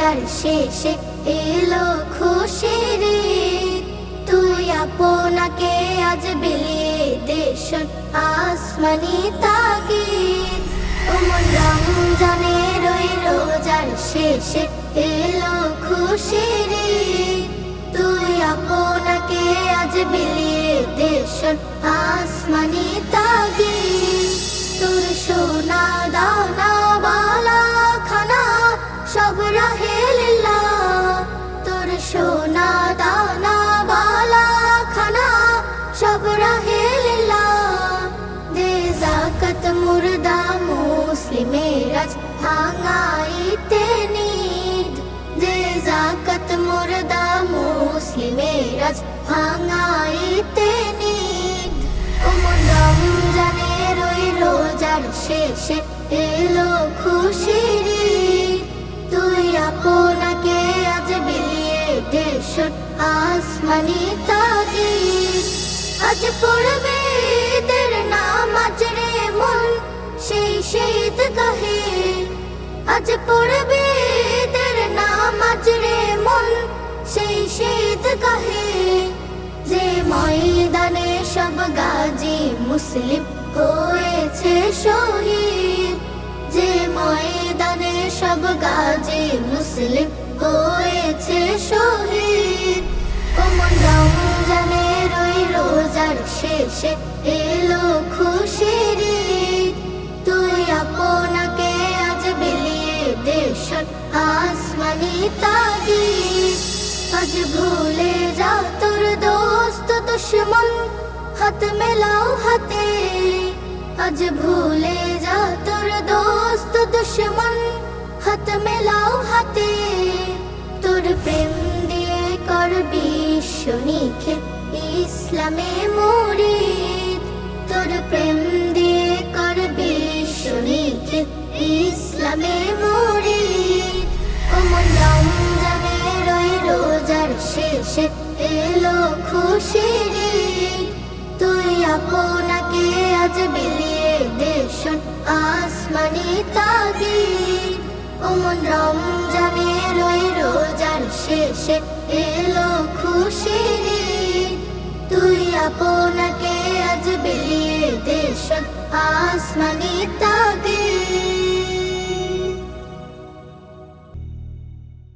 রোজার শেষে এলো খুশির ঈদ। তুই আপনাকে আজ বিলিয়ে দে শোন আসমানি তাগিদ। ওমন রমজানের ওই রোজার শেষে এলো খুশির ঈদ। তুই আপনাকে আজ বিলিয়ে দে শোন আসমানি তাগিদ। তোর সোনা দানা বালা খানা সব রাহে লিল্লাহ। তোর সোনা দানা বালা খানা সব রাহে লিল্লাহ। দে যাকাত মুর্দা মুসলিমের আজ ভাঙাইতে নিদ। দে যাকাত মুর্দা মুসলিমের আজ ভাঙাইতে নিদ। ওমন রমজানের ওই রোজার শেষে এলো খুশির ঈদ। তুই আপনাকে আজ বিলিয়ে দে শোন আসমানি তাগিদ। আজ পড়বে ঈদের নামাজ রে মন সেই ঈদগাহে। আজ পড়বে ঈদের নামাজ রে মন সেই ঈদগাহে। যে ময়দানে সব গাজী মুসলিম হয়েছে শহীদ। যে ময়দানে সব গাজী মুসলিম হয়েছে শহীদ। ওমন রমজানের ওই রোজার শেষে এলো খুশির ঈদ। তুই আপনাকে আজ বিলিয়ে দে শোন আসমানি তাগিদ। আজ ভুলে যা তোর দোস্ত দুশ্মন হাত মেলাও হাতে। আজ ভুলে যা তোর দোস্ত দুশ্মন হাত মেলাও হাতে। তোর প্রেম দিয়ে কর বিশ্ব নিখিল ইসলামে মুরিদ। তোর প্রেম দিয়ে কর বিশ্ব নিখিল ইসলামে মুরিদ। ওমন রমজানের ওই রোজার শেষে এলো খুশির ঈদ। তুই আপনাকে আজ বিলিয়ে দে শোন আসমানি তাগিদ। ওমন রমজানের ওই রোজার শেষে এলো খুশির ঈদ। তুই আপনাকে আজ বিলিয়ে দে শোন আসমানি তাগিদ।